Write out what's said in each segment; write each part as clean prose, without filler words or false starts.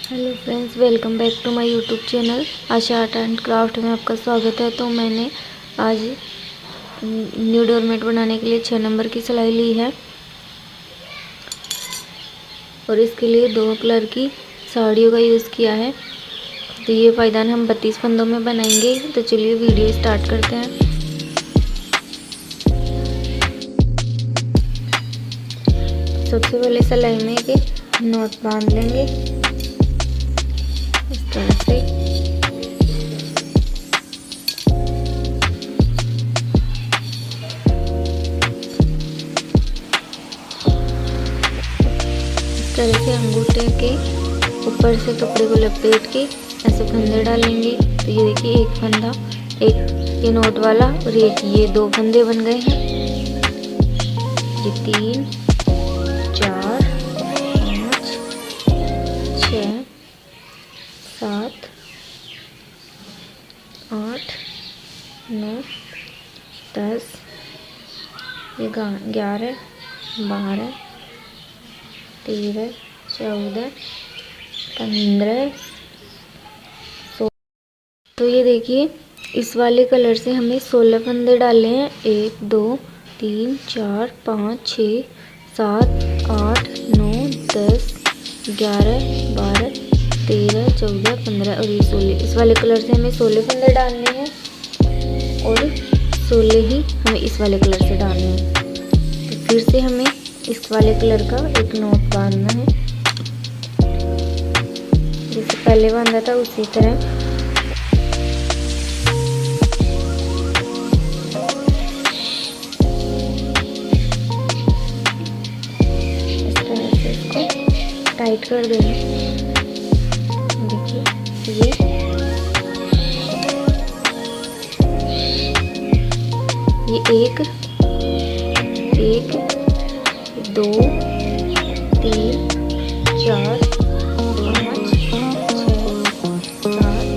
Hello friends, welcome back to my YouTube channel Asha art and craft में आपका स्वागत है। तो मैंने आज न्यू डोरमेट बनाने के लिए 6 नंबर की सिलाई ली है और इसके लिए 2 कलर की साड़ियों का यूज़ किया है। तो ये पायदान हम 32 फंदों में बनाएंगे। तो चलिए वीडियो स्टार्ट करते हैं। सबसे पहले सिलाई में एक नॉट बांध लेंगे इस तरह से। इस तरह से अंगूठे के ऊपर से कपड़े को लपेट के ऐसे फंदे डालेंगे। तो ये देखिए, एक फंदा, एक ये नोट वाला और एक ये 2 फंदे बन गए हैं। ये 3 4 5 6 7 8 9 10 ये 11 12 13 14 15 16। तो ये देखिए, इस वाले कलर से हमें 16 फंदे डालने हैं। 1 2 3 4 5 6 7 8 9 10 11 12 13 14 15 और ये 16। इस वाले कलर से हमें 16 फंदे डालने हैं और 16 ही हमें इस वाले कलर से डालने हैं। तो फिर से हमें इस वाले कलर का एक नॉट बांधना है, जैसे पहले बांधा था उसी तरह। इस तरह से इसको टाइट कर देंगे। देखिए, ये एक 2 3 4 5 6 7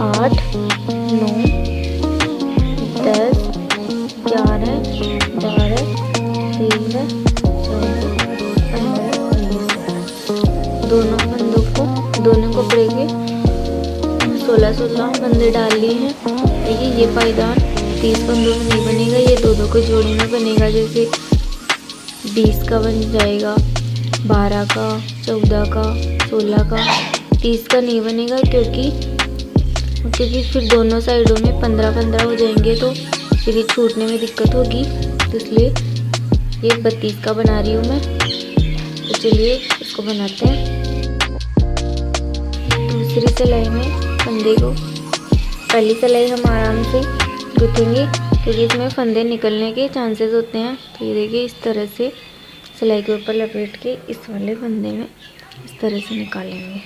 8 9 10 11 12 13 14 15 दोनों फंदों को, दोनों कपड़े के 16 फंदे डाल लिए हैं। देखिए, ये पायदान 30 फंदों में नहीं बनेगा, ये 2 को जोड़ने में बनेगा। जैसे 20 का बन जाएगा, 12 का, 14 का, 16 का, 30 का नहीं बनेगा, क्योंकि फिर दोनों साइडों में 15-15 हो जाएंगे तो फिर ये छूटने में दिक्कत होगी। तो इसलिए ये 32 का बना रही हूँ मैं। तो चलिए इसको बनाते हैं। दूसरी सिलाई में फंदे को, पहली सिलाई हम आराम से गुथेंगे क्योंकि इसमें फंदे निकलने के चांसेस होते हैं। तो ये देखिए, इस तरह से सिलाई के ऊपर लपेट के इस वाले फंदे में इस तरह से निकालेंगे।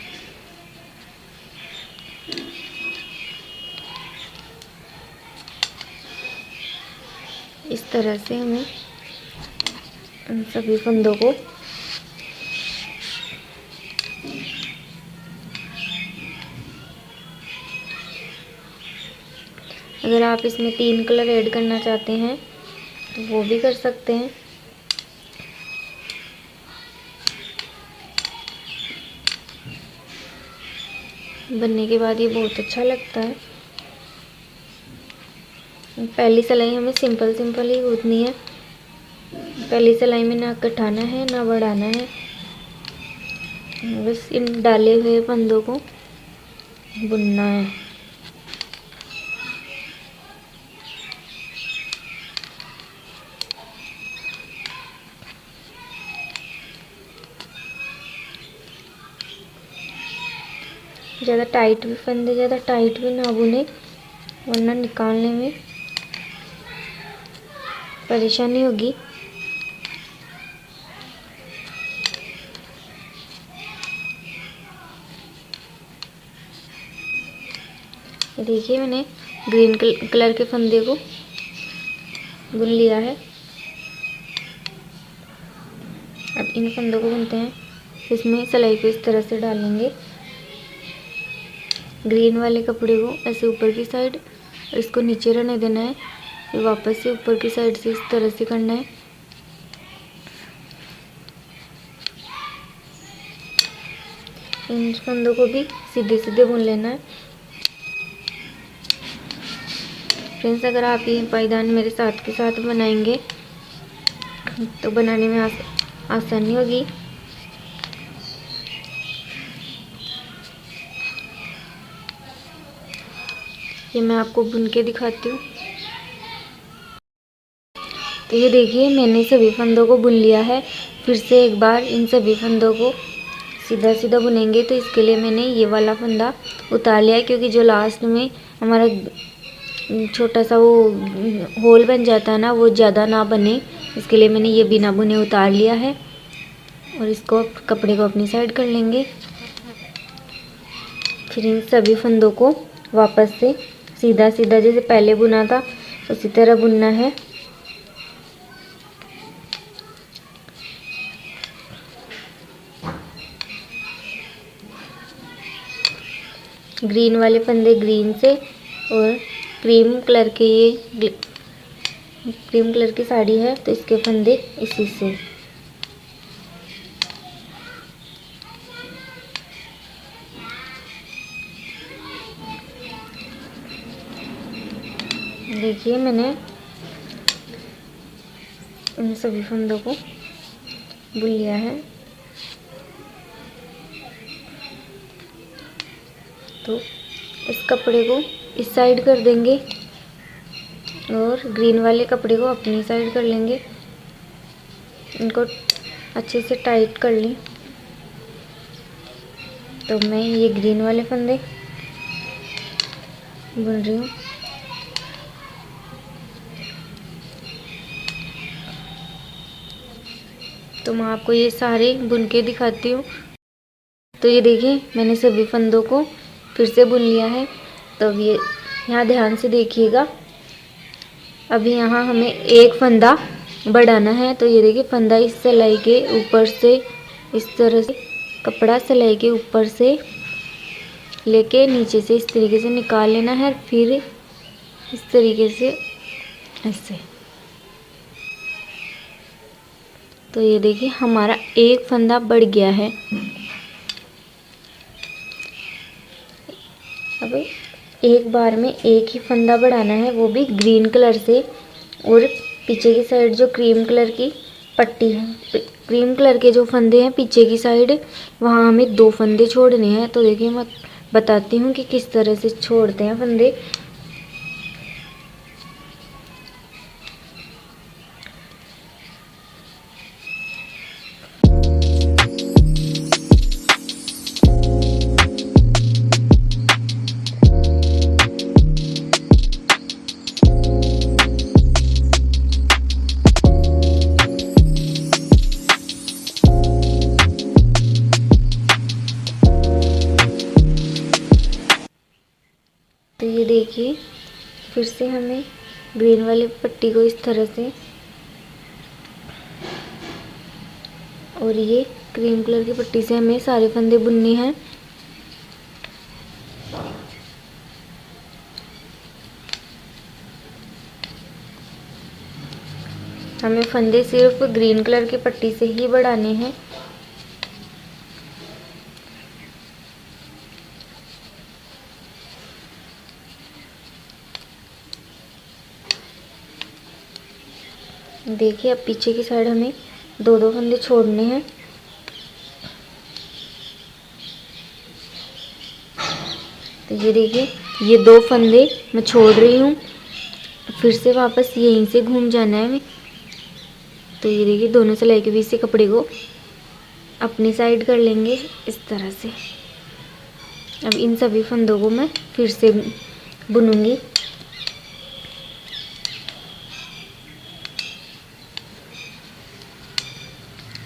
इस तरह से हमें इन सभी फंदों को अगर आप इसमें 3 कलर ऐड करना चाहते हैं तो वो भी कर सकते हैं। बनने के बाद ये बहुत अच्छा लगता है। पहली सिलाई हमें सिंपल ही गूंथनी है। पहली सिलाई में ना कटाना है ना बढ़ाना है, बस इन डाले हुए फंदों को बुनना है। ज़्यादा टाइट भी फंदे ज़्यादा टाइट भी ना बुने, वरना निकालने में परेशानी होगी। देखिए, मैंने ग्रीन कलर के फंदे को बुन लिया है। अब इन फंदों को बुनते हैं। इसमें सिलाई को इस तरह से डालेंगे, ग्रीन वाले कपड़े को ऐसे ऊपर की साइड, और इसको नीचे रहने देना है। फिर वापस से ऊपर की साइड से इस तरह से करना है। इन फंदों को भी सीधे सीधे बुन लेना है। फ्रेंड्स, अगर आप ये पायदान मेरे साथ के साथ बनाएंगे तो बनाने में आसानी होगी। ये मैं आपको बुन के दिखाती हूँ। तो ये देखिए, मैंने सभी फंदों को बुन लिया है। फिर से एक बार इन सभी फंदों को सीधा सीधा बुनेंगे। तो इसके लिए मैंने ये वाला फंदा उतार लिया है, क्योंकि जो लास्ट में हमारा छोटा सा वो होल बन जाता है ना, वो ज़्यादा ना बने, इसके लिए मैंने ये बिना बुने उतार लिया है। और इसको कपड़े को अपनी साइड कर लेंगे। फिर इन सभी फंदों को वापस से सीधा सीधा जैसे पहले बुना था उसी तरह बुनना है। ग्रीन वाले फंदे ग्रीन से, और क्रीम कलर के ये क्रीम कलर की साड़ी है तो इसके फंदे इसी से। देखिए, मैंने इन सभी फंदों को बुन लिया है। तो इस कपड़े को इस साइड कर देंगे और ग्रीन वाले कपड़े को अपनी साइड कर लेंगे। इनको अच्छे से टाइट कर लें। तो मैं ये ग्रीन वाले फंदे बुन रही हूँ। तो मैं आपको ये सारे बुन के दिखाती हूँ। तो ये देखिए, मैंने सभी फंदों को फिर से बुन लिया है। तो अब ये यहाँ ध्यान से देखिएगा। अभी यहाँ हमें एक फंदा बढ़ाना है। तो ये देखिए, फंदा इस सिलाई के ऊपर से इस तरह से कपड़ा सिलाई के ऊपर से लेके नीचे से इस तरीके से निकाल लेना है। फिर इस तरीके से ऐसे। तो ये देखिए, हमारा एक फंदा बढ़ गया है। अब एक बार में एक ही फंदा बढ़ाना है, वो भी ग्रीन कलर से। और पीछे की साइड जो क्रीम कलर की पट्टी है, क्रीम कलर के जो फंदे हैं पीछे की साइड, वहाँ हमें 2 फंदे छोड़ने हैं। तो देखिए, मैं बताती हूँ कि किस तरह से छोड़ते हैं फंदे। तो ये देखिए, फिर से हमें ग्रीन वाली पट्टी को इस तरह से, और ये क्रीम कलर की पट्टी से हमें सारे फंदे बुनने हैं। हमें फंदे सिर्फ ग्रीन कलर की पट्टी से ही बढ़ाने हैं। देखिए, अब पीछे की साइड हमें 2-2 फंदे छोड़ने हैं। तो ये देखिए, ये 2 फंदे मैं छोड़ रही हूँ। फिर से वापस यहीं से घूम जाना है हमें। तो ये देखिए, दोनों सिलाई के बीच से कपड़े को अपनी साइड कर लेंगे इस तरह से। अब इन सभी फंदों को मैं फिर से बुनूंगी।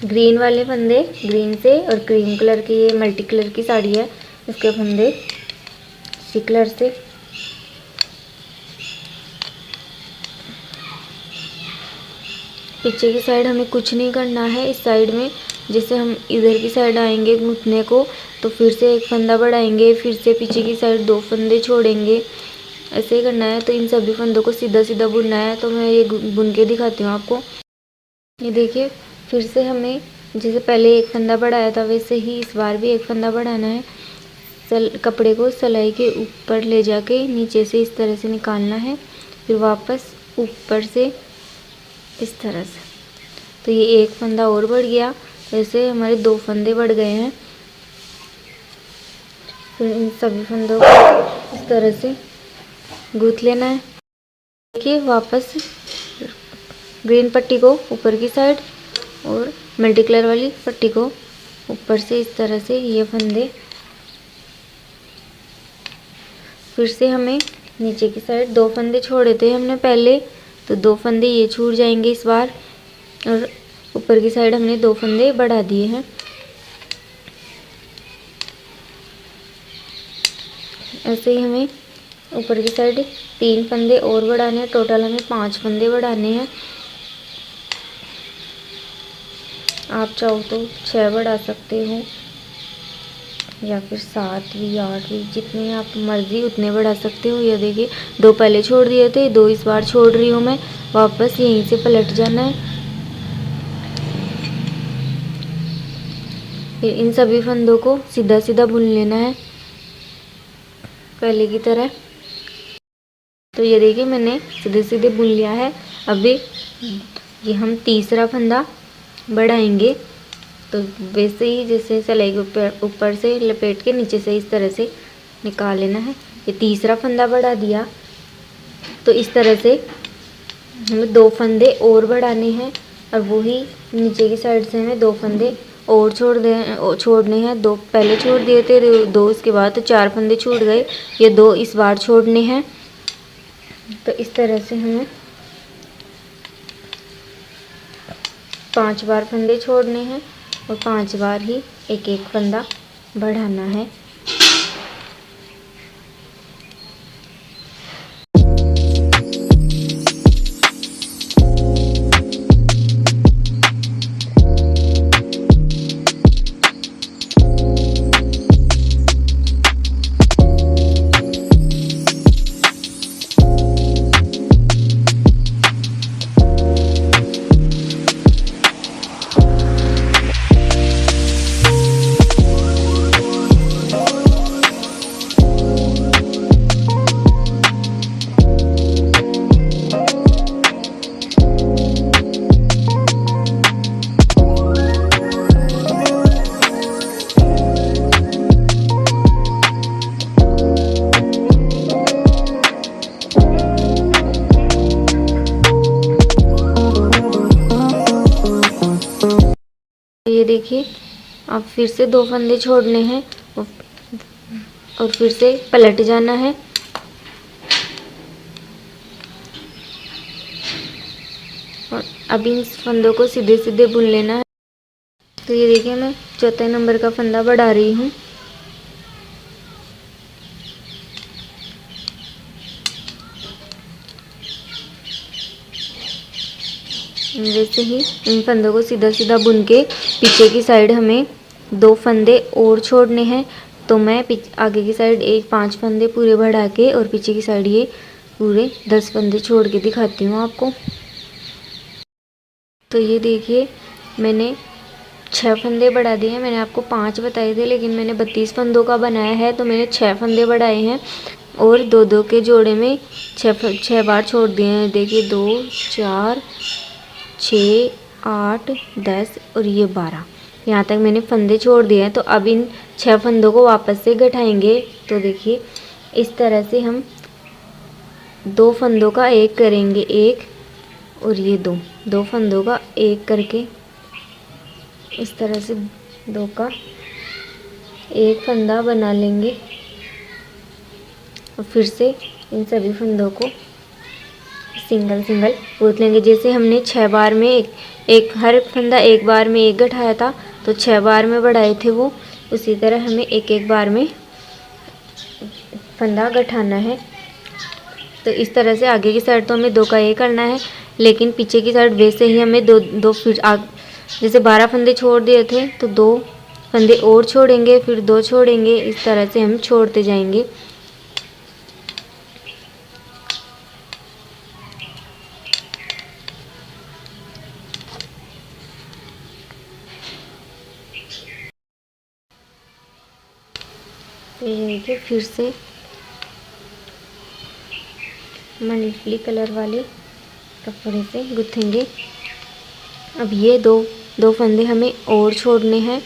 ग्रीन वाले फंदे ग्रीन से, और क्रीम कलर की ये मल्टी कलर की साड़ी है इसके फंदे इसी कलर से। पीछे की साइड हमें कुछ नहीं करना है। इस साइड में जैसे हम इधर की साइड आएंगे घुटने को, तो फिर से एक फंदा बढ़ाएंगे, फिर से पीछे की साइड 2 फंदे छोड़ेंगे, ऐसे ही करना है। तो इन सभी फंदों को सीधा सीधा बुनना है। तो मैं ये बुन के दिखाती हूँ आपको। ये देखिए, फिर से हमें जैसे पहले एक फंदा बढ़ाया था वैसे ही इस बार भी एक फंदा बढ़ाना है। कपड़े को सिलाई के ऊपर ले जाके नीचे से इस तरह से निकालना है, फिर वापस ऊपर से इस तरह से। तो ये एक फंदा और बढ़ गया, वैसे हमारे 2 फंदे बढ़ गए हैं। फिर इन सभी फंदों को इस तरह से गूंथ लेना है। देखिए वापस ग्रीन पट्टी को ऊपर की साइड और मल्टी कलर वाली पट्टी को ऊपर से इस तरह से ये फंदे, फिर से हमें नीचे की साइड 2 फंदे छोड़े थे हमने पहले, तो 2 फंदे ये छूट जाएंगे इस बार, और ऊपर की साइड हमने 2 फंदे बढ़ा दिए हैं। ऐसे ही हमें ऊपर की साइड 3 फंदे और बढ़ाने हैं। टोटल हमें 5 फंदे बढ़ाने हैं। आप चाहो तो 6 बढ़ा सकते हो या फिर 7 भी 8 भी, जितने आप मर्जी उतने बढ़ा सकते हो। ये देखिए 2 पहले छोड़ दिए थे, 2 इस बार छोड़ रही हूँ मैं। वापस यहीं से पलट जाना है, फिर इन सभी फंदों को सीधा सीधा बुन लेना है पहले की तरह। तो ये देखिए मैंने सीधे सीधे बुन लिया है। अभी ये हम तीसरा फंदा बढ़ाएंगे, तो वैसे ही जैसे सिलाई के ऊपर से लपेट के नीचे से इस तरह से निकाल लेना है। ये तीसरा फंदा बढ़ा दिया, तो इस तरह से हमें 2 फंदे और बढ़ाने हैं, और वही नीचे की साइड से हमें 2 फंदे और छोड़ने हैं। 2 पहले छोड़ दिए थे, 2 उसके बाद, तो 4 फंदे छूट गए। ये 2 इस बार छोड़ने हैं। तो इस तरह से हमें 5 बार फंदे छोड़ने हैं और 5 बार ही एक एक फंदा बढ़ाना है। ये देखिए अब फिर से 2 फंदे छोड़ने हैं और फिर से पलट जाना है। और अब इन फंदों को सीधे सीधे बुन लेना है। तो ये देखिए मैं चौथे नंबर का फंदा बढ़ा रही हूँ। वैसे ही इन फंदों को सीधा सीधा बुन के पीछे की साइड हमें 2 फंदे और छोड़ने हैं। तो मैं आगे की साइड 5 फंदे पूरे बढ़ा के और पीछे की साइड ये पूरे 10 फंदे छोड़ के दिखाती हूँ आपको। तो ये देखिए मैंने 6 फंदे बढ़ा दिए हैं। मैंने आपको 5 बताए थे, लेकिन मैंने 32 फंदों का बनाया है, तो मैंने 6 फंदे बढ़ाए हैं और 2-2 के जोड़े में 6 बार छोड़ दिए हैं। देखिए 2 4 6 8 10 और ये 12, यहाँ तक मैंने फंदे छोड़ दिए हैं। तो अब इन 6 फंदों को वापस से गठाएंगे। तो देखिए इस तरह से हम 2 फंदों का एक करेंगे, एक और ये 2 फंदों का एक करके इस तरह से 2 का एक फंदा बना लेंगे और फिर से इन सभी फंदों को सिंगल सिंगल गूंथ लेंगे। जैसे हमने 6 बार में एक हर फंदा 1 बार में एक गठाया था, तो 6 बार में बढ़ाए थे वो, उसी तरह हमें एक एक बार में फंदा गठाना है। तो इस तरह से आगे की साइड तो हमें 2 का एक करना है, लेकिन पीछे की साइड वैसे ही हमें दो फिर जैसे 12 फंदे छोड़ दिए थे तो 2 फंदे और छोड़ेंगे, फिर 2 छोड़ेंगे, इस तरह से हम छोड़ते जाएंगे। तो ये देखिए फिर से मल्टी कलर वाले कपड़े से गुथेंगे। अब ये दो फंदे हमें और छोड़ने हैं,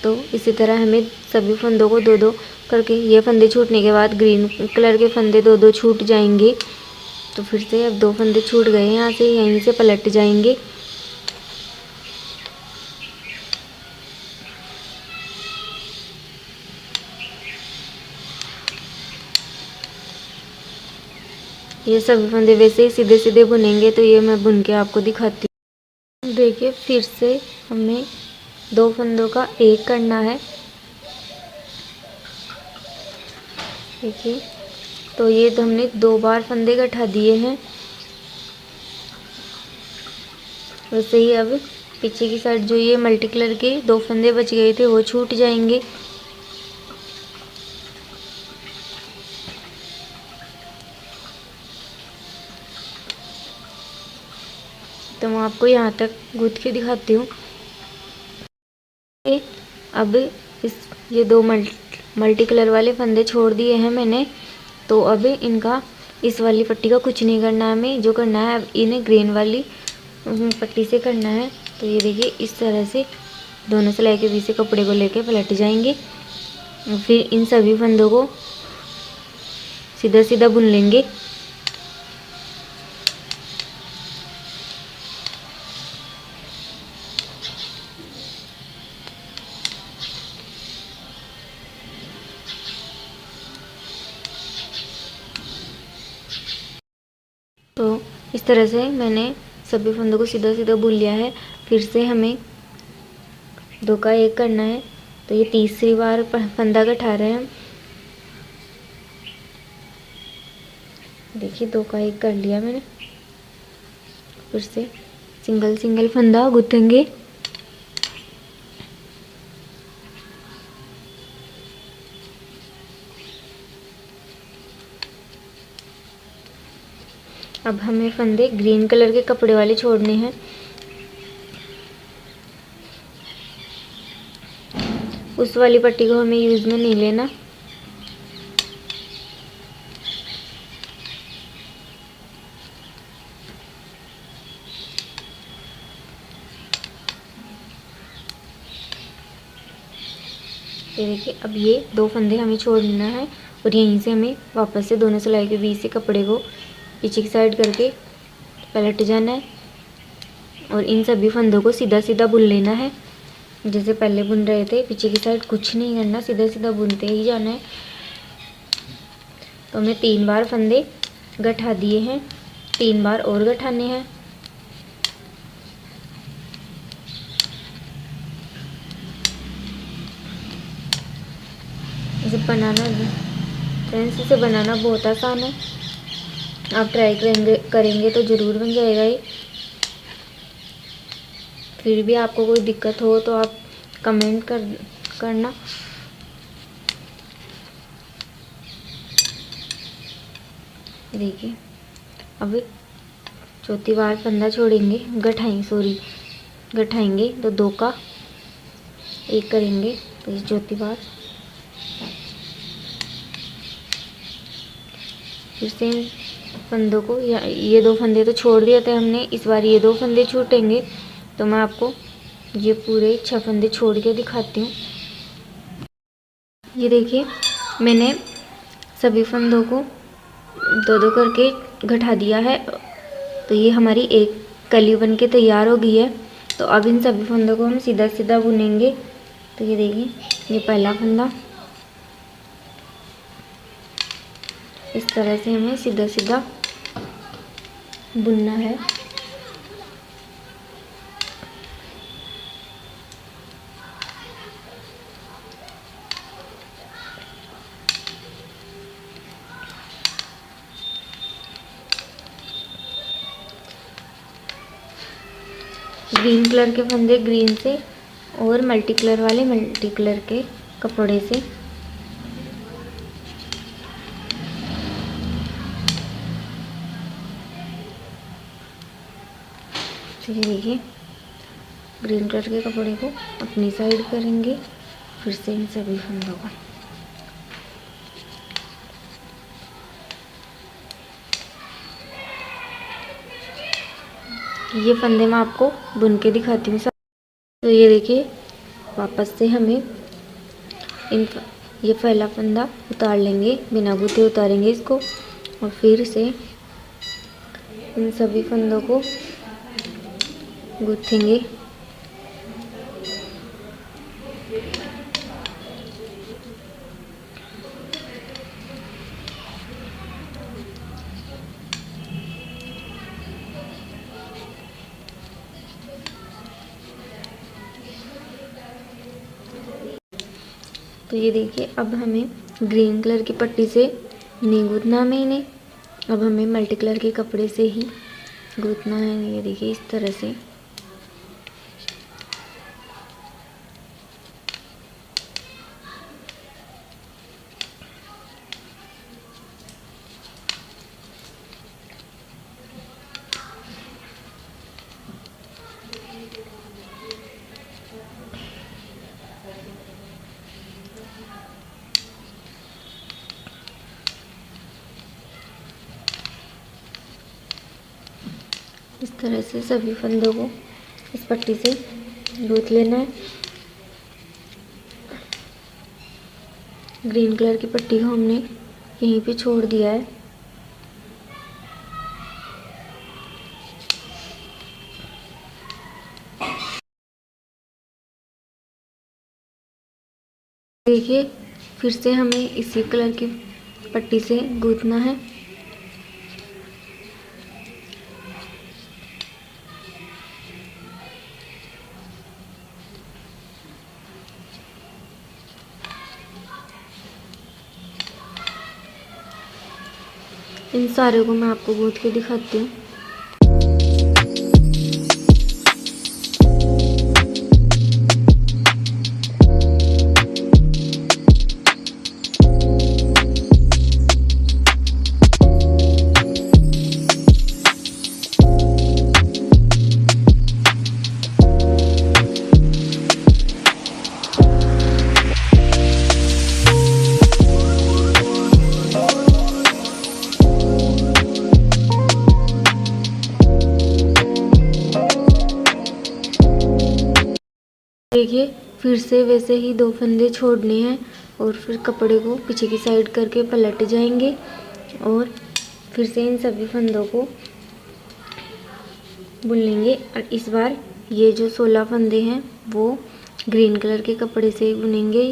तो इसी तरह हमें सभी फंदों को दो दो करके, ये फंदे छूटने के बाद ग्रीन कलर के फंदे दो दो छूट जाएंगे। तो फिर से अब 2 फंदे छूट गए, यहाँ से यहीं से पलट जाएंगे। ये सभी फंदे वैसे ही सीधे सीधे बुनेंगे, तो ये मैं बुन के आपको दिखाती हूँ। देखिए फिर से हमें 2 फंदों का एक करना है। देखिए तो ये तो हमने 2 बार फंदे गठा दिए हैं। वैसे ही अब पीछे की साइड जो ये मल्टी कलर के 2 फंदे बच गए थे वो छूट जाएंगे। तो मैं आपको यहाँ तक गूंथ के दिखाती हूँ। अब ये 2 मल्टी कलर वाले फंदे छोड़ दिए हैं मैंने। तो अब इनका इस वाली पट्टी का कुछ नहीं करना है हमें, जो करना है अब इन्हें ग्रीन वाली पट्टी से करना है। तो ये देखिए इस तरह से दोनों सिलाई के बीच से कपड़े को लेके पलट जाएंगे। फिर इन सभी फंदों को सीधा सीधा बुन लेंगे। तो इस तरह से मैंने सभी फंदों को सीधा सीधा बुन लिया है। फिर से हमें 2 का 1 करना है। तो ये तीसरी बार फंदा गठा रहे हैं। देखिए 2 का 1 कर लिया मैंने। फिर से सिंगल सिंगल फंदा गुथेंगे। अब हमें फंदे ग्रीन कलर के कपड़े वाले छोड़ने हैं। उस वाली पट्टी को हमें यूज में नहीं लेना। ये देखिए अब ये 2 फंदे हमें छोड़ना है और यहीं से हमें वापस से दोनों सिलाई के बीच से कपड़े को पीछे की साइड करके पलट जाना है और इन सभी फंदों को सीधा सीधा बुन लेना है, जैसे पहले बुन रहे थे। पीछे की साइड कुछ नहीं करना, सीधा सीधा बुनते ही जाना है। तो हमने 3 बार फंदे गठा दिए हैं, 3 बार और गठाने हैं। इसे बनाना फ्रेंड्स, इसे बनाना बहुत आसान है। आप ट्राई करेंगे तो ज़रूर बन जाएगा ये। फिर भी आपको कोई दिक्कत हो तो आप कमेंट करना। देखिए अब 4थी बार फंदा छोड़ेंगे, गठाएंगे तो 2 का 1 करेंगे। तो ये 4थी बार। फिर से फंदों को ये 2 फंदे तो छोड़ दिए थे हमने, इस बार ये 2 फंदे छूटेंगे। तो मैं आपको ये पूरे 6 फंदे छोड़ के दिखाती हूँ। ये देखिए मैंने सभी फंदों को 2-2 करके गठा दिया है। तो ये हमारी एक कली बन के तैयार हो गई है। तो अब इन सभी फंदों को हम सीधा सीधा बुनेंगे। तो ये देखिए ये पहला फंदा, इस तरह से हमें सीधा सीधा बुनना है। ग्रीन कलर के फंदे ग्रीन से और मल्टी कलर वाले मल्टी कलर के कपड़े से। तो ये देखिए ग्रीन कलर के कपड़े को अपनी साइड करेंगे, फिर से इन सभी फंदों को ये फंदे मैं आपको बुन के दिखाती हूँ। तो ये देखिए, वापस से हमें इन ये पहला फंदा उतार लेंगे, बिना गुथे उतारेंगे इसको, और फिर से इन सभी फंदों को गूँथेंगे। तो ये देखिए, अब हमें ग्रीन कलर की पट्टी से नहीं गूँथना हमें इन्हें, अब हमें मल्टी कलर के कपड़े से ही गूँथना है। ये देखिए इस तरह से। इस तरह से सभी फंदों को इस पट्टी से गूँथ लेना है। ग्रीन कलर की पट्टी को हमने यहीं पे छोड़ दिया है। देखिए, फिर से हमें इसी कलर की पट्टी से गूँथना है। इन सारे को मैं आपको गूँथ के दिखाती हूँ। देखिए, फिर से वैसे ही 2 फंदे छोड़ने हैं और फिर कपड़े को पीछे की साइड करके पलट जाएंगे और फिर से इन सभी फंदों को बुन लेंगे। और इस बार ये जो 16 फंदे हैं वो ग्रीन कलर के कपड़े से बुनेंगे,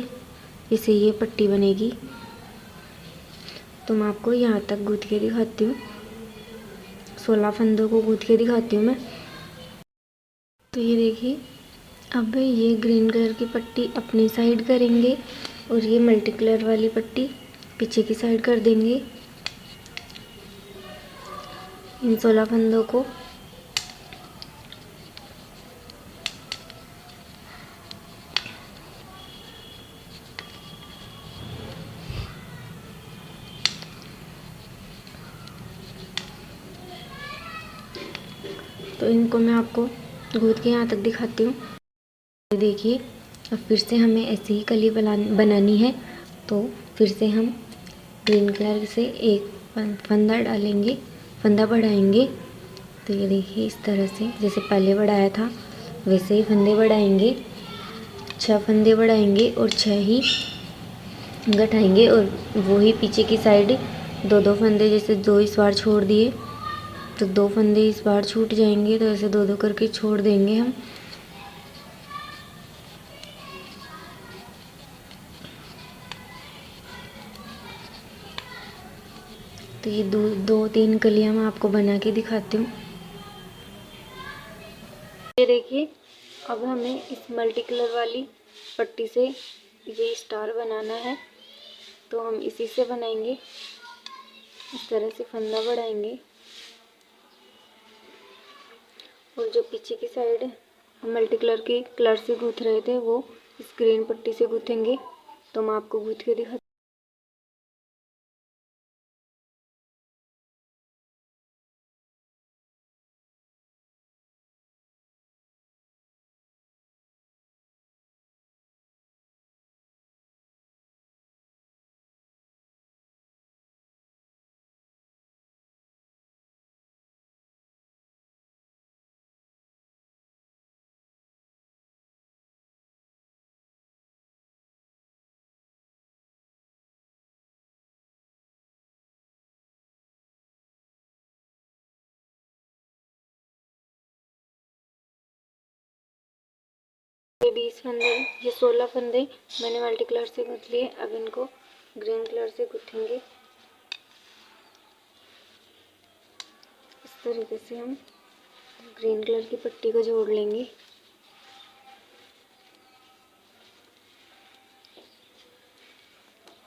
इससे ये पट्टी बनेगी। तो मैं आपको यहाँ तक गूँथ के दिखाती हूँ, 16 फंदों को गूँथ के दिखाती हूँ मैं। तो ये देखिए, अब ये ग्रीन कलर की पट्टी अपनी साइड करेंगे और ये मल्टी कलर वाली पट्टी पीछे की साइड कर देंगे। इन 16 फंदों को तो इनको मैं आपको गूँथ के यहाँ तक दिखाती हूँ। देखिए, अब फिर से हमें ऐसी ही कली बनानी है। तो फिर से हम ग्रीन कलर से एक फंदा डालेंगे, फंदा बढ़ाएंगे। तो ये देखिए, इस तरह से जैसे पहले बढ़ाया था वैसे ही फंदे बढ़ाएंगे, 6 फंदे बढ़ाएंगे और 6 ही घटाएंगे और वो ही पीछे की साइड 2-2 फंदे, जैसे 2 इस बार छोड़ दिए तो 2 फंदे इस बार छूट जाएंगे, तो ऐसे 2-2 करके छोड़ देंगे हम। तो ये 2-3 कलियां मैं आपको बना के दिखाती हूँ। ये देखिए, अब हमें इस मल्टी कलर वाली पट्टी से ये स्टार बनाना है। तो हम इसी से बनाएंगे, इस तरह से फंदा बढ़ाएंगे और जो पीछे की साइड हम मल्टी कलर के कलर से गूँथ रहे थे वो इस ग्रीन पट्टी से गूँथेंगे। तो मैं आपको गूँथ के दिखा ये 20 फंदे, ये 16 फंदे मैंने मल्टी कलर से गूँथ लिए। अब इनको ग्रीन कलर से गूँथेंगे। इस तरीके से हम ग्रीन कलर की पट्टी को जोड़ लेंगे।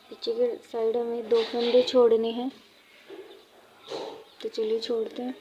पीछे की साइड हमें 2 फंदे छोड़ने हैं, तो चलिए छोड़ते हैं।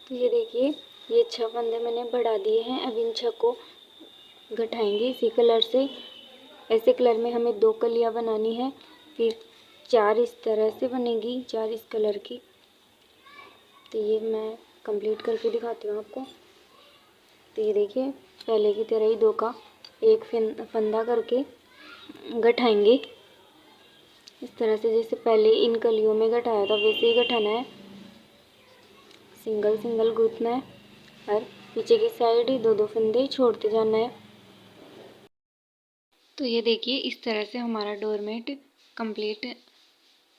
तो ये देखिए, ये 6 फंदे मैंने बढ़ा दिए हैं। अब इन 6 को गठाएंगे इसी कलर से। ऐसे कलर में हमें 2 कलियाँ बनानी है, फिर 4 इस तरह से बनेगी, 4 इस कलर की। तो ये मैं कंप्लीट करके दिखाती हूँ आपको। तो ये देखिए, पहले की तरह ही 2 का एक फंदा करके गठाएंगे इस तरह से। जैसे पहले इन कलियों में गठाया था वैसे ही गठाना है, सिंगल सिंगल गूंथना है और पीछे की साइड ही 2-2 फंदे छोड़ते जाना है। तो ये देखिए, इस तरह से हमारा डोरमेट कंप्लीट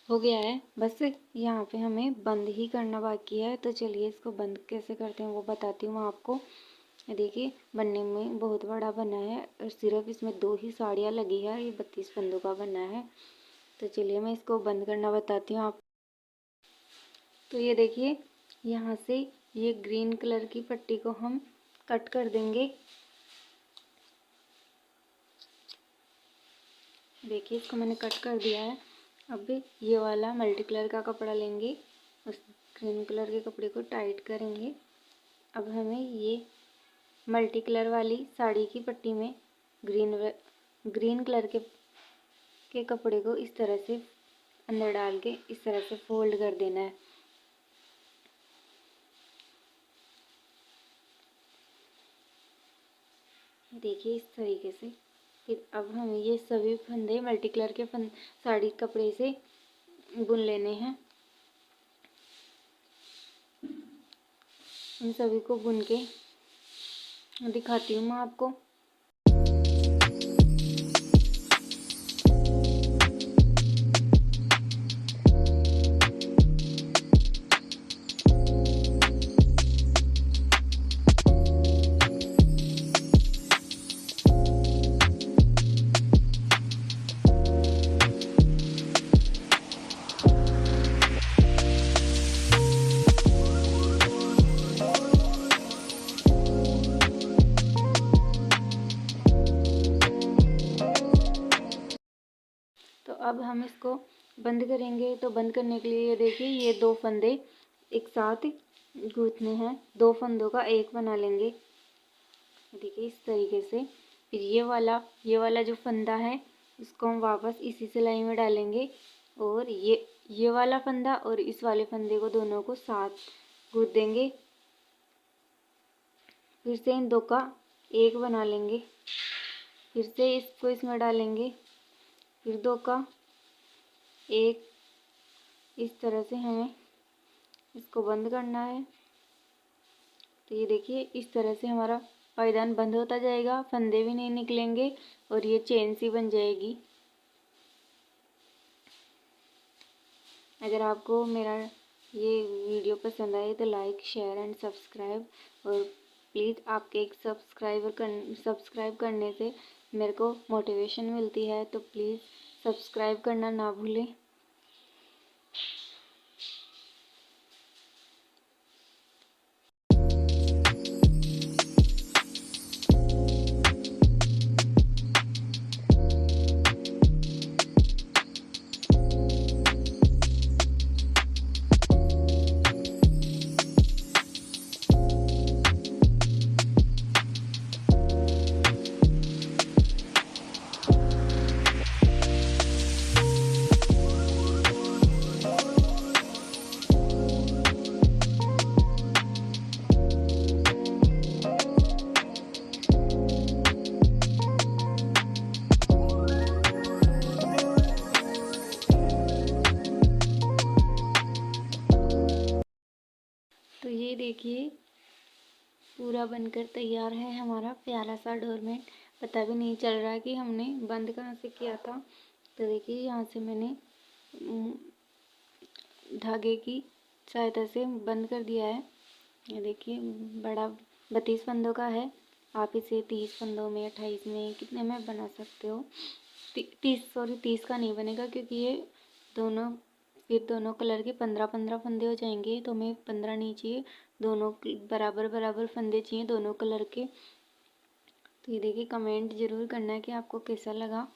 हो गया है। बस यहाँ पे हमें बंद ही करना बाकी है। तो चलिए इसको बंद कैसे करते हैं वो बताती हूँ आपको। देखिए, बनने में बहुत बड़ा बना है और सिर्फ इसमें 2 ही साड़ियाँ लगी है। ये 32 फंदों का बना है। तो चलिए मैं इसको बंद करना बताती हूँ आप। तो ये देखिए, यहाँ से ये ग्रीन कलर की पट्टी को हम कट कर देंगे। देखिए, इसको मैंने कट कर दिया है। अब ये वाला मल्टी कलर का कपड़ा लेंगे, उस ग्रीन कलर के कपड़े को टाइट करेंगे। अब हमें ये मल्टी कलर वाली साड़ी की पट्टी में ग्रीन कलर के कपड़े को इस तरह से अंदर डाल के इस तरह से फोल्ड कर देना है। देखिए, इस तरीके से। फिर अब हमें ये सभी फंदे मल्टी कलर के साड़ी कपड़े से बुन लेने हैं। इन सभी को बुन के दिखाती हूँ मैं आपको। तो अब हम इसको बंद करेंगे। तो बंद करने के लिए ये देखिए, ये 2 फंदे एक साथ गूंथने हैं। 2 फंदों का एक बना लेंगे। देखिए, इस तरीके से। फिर ये वाला जो फंदा है इसको हम वापस इसी सिलाई में डालेंगे और ये वाला फंदा और इस वाले फंदे को दोनों को साथ गूंथ देंगे। फिर से इन 2 का एक बना लेंगे। फिर से इसको इसमें डालेंगे फिर 2 का, एक। इस तरह से हमें इसको बंद करना है। तो ये देखिए इस तरह से हमारा पायदान बंद होता जाएगा, फंदे भी नहीं निकलेंगे और ये चेन सी बन जाएगी। अगर आपको मेरा ये वीडियो पसंद आए तो लाइक, शेयर एंड सब्सक्राइब। और प्लीज़ आपके एक सब्सक्राइब करने से मेरे को मोटिवेशन मिलती है, तो प्लीज़ सब्सक्राइब करना ना भूलें। तो ये देखिए पूरा बनकर तैयार है हमारा प्यारा सा डोरमेट। पता भी नहीं चल रहा है कि हमने बंद कहाँ से किया था। तो देखिए यहाँ से मैंने धागे की सहायता से बंद कर दिया है। ये देखिए बड़ा 32 फंदों का है। आप इसे 30 फंदों में, 28 में, कितने में बना सकते हो। 30 का नहीं बनेगा क्योंकि ये दोनों कलर के 15-15 फंदे हो जाएंगे। तो हमें 15 नहीं चाहिए, दोनों बराबर बराबर फंदे चाहिए दोनों कलर के। तो ये देखिए कमेंट ज़रूर करना है कि आपको कैसा लगा।